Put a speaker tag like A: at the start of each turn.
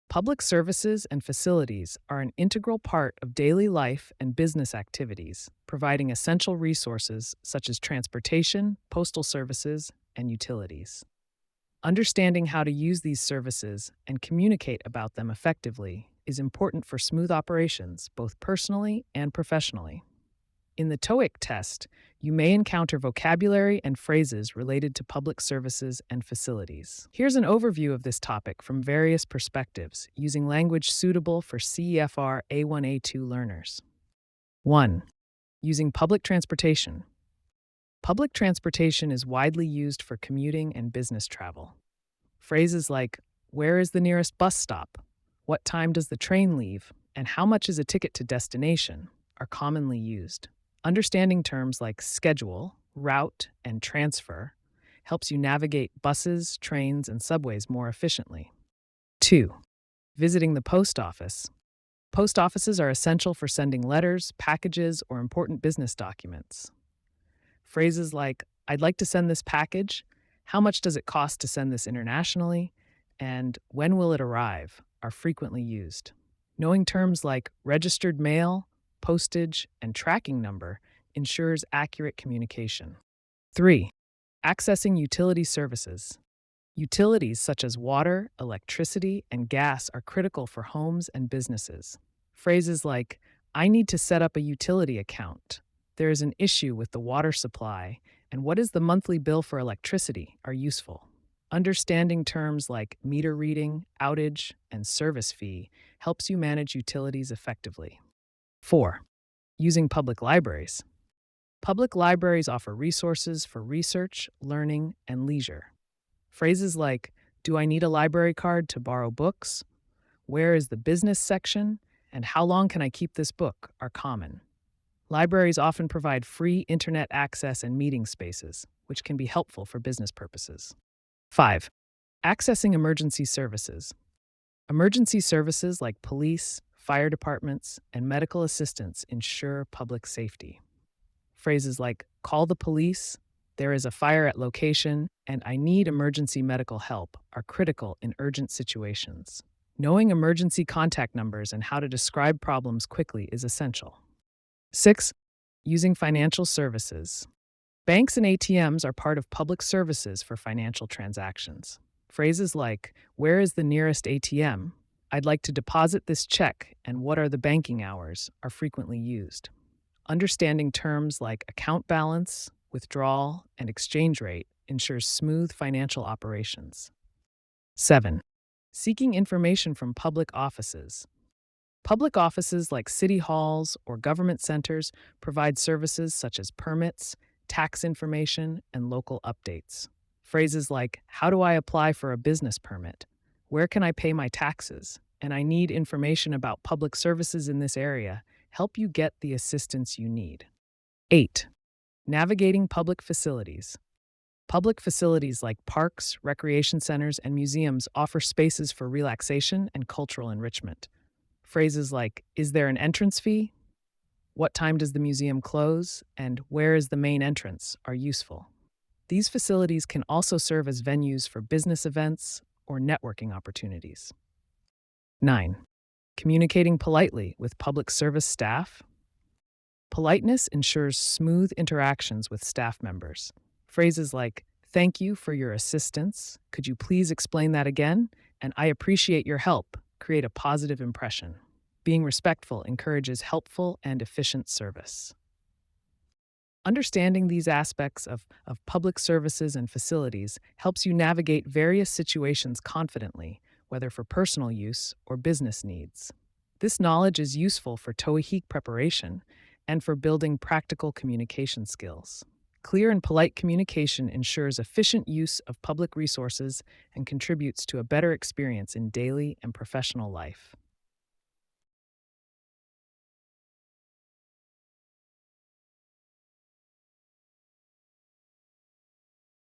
A: Public services and facilities are an integral part of daily life and business activities, providing essential resources such as transportation, postal services, and utilities. Understanding how to use these services and communicate about them effectively is important for smooth operations, both personally and professionally. In the TOEIC test, you may encounter vocabulary and phrases related to public services and facilities. Here's an overview of this topic from various perspectives, using language suitable for CEFR A1 A2 learners. 1. Using public transportation. Public transportation is widely used for commuting and business travel. Phrases like, "Where is the nearest bus stop?" "What time does the train leave?" and "How much is a ticket to destination?" are commonly used. Understanding terms like schedule, route, and transfer helps you navigate buses, trains, and subways more efficiently. 2. Visiting the post office. Post offices are essential for sending letters, packages, or important business documents. Phrases like, "I'd like to send this package," "How much does it cost to send this internationally?" and "When will it arrive?" are frequently used. Knowing terms like registered mail, postage, and tracking number ensures accurate communication. 3. Accessing utility services. Utilities such as water, electricity, and gas are critical for homes and businesses. Phrases like, "I need to set up a utility account," "There is an issue with the water supply," and "What is the monthly bill for electricity?" are useful. Understanding terms like meter reading, outage, and service fee helps you manage utilities effectively. 4. Using public libraries. Public libraries offer resources for research, learning, and leisure. Phrases like, "Do I need a library card to borrow books?" "Where is the business section?" and "How long can I keep this book?" are common. Libraries often provide free internet access and meeting spaces, which can be helpful for business purposes. 5. Accessing emergency services. Emergency services like police, fire departments, and medical assistance ensure public safety. Phrases like, "Call the police," "There is a fire at location," and "I need emergency medical help" are critical in urgent situations. Knowing emergency contact numbers and how to describe problems quickly is essential. 6. Using financial services. Banks and ATMs are part of public services for financial transactions. Phrases like, "Where is the nearest ATM?" "I'd like to deposit this check," and "What are the banking hours?" are frequently used. Understanding terms like account balance, withdrawal, and exchange rate ensures smooth financial operations. 7. Seeking information from public offices. Public offices like city halls or government centers provide services such as permits, tax information, and local updates. Phrases like, "How do I apply for a business permit?" "Where can I pay my taxes?" and "I need information about public services in this area" help you get the assistance you need. 8. Navigating public facilities. Public facilities like parks, recreation centers, and museums offer spaces for relaxation and cultural enrichment. Phrases like, "Is there an entrance fee?" "What time does the museum close?" and "Where is the main entrance?" are useful. These facilities can also serve as venues for business events or networking opportunities. 9. Communicating politely with public service staff. Politeness ensures smooth interactions with staff members. Phrases like, "Thank you for your assistance," "Could you please explain that again?" and "I appreciate your help" create a positive impression. Being respectful encourages helpful and efficient service. Understanding these aspects of public services and facilities helps you navigate various situations confidently, whether for personal use or business needs. This knowledge is useful for TOEIC preparation and for building practical communication skills. Clear and polite communication ensures efficient use of public resources and contributes to a better experience in daily and professional life.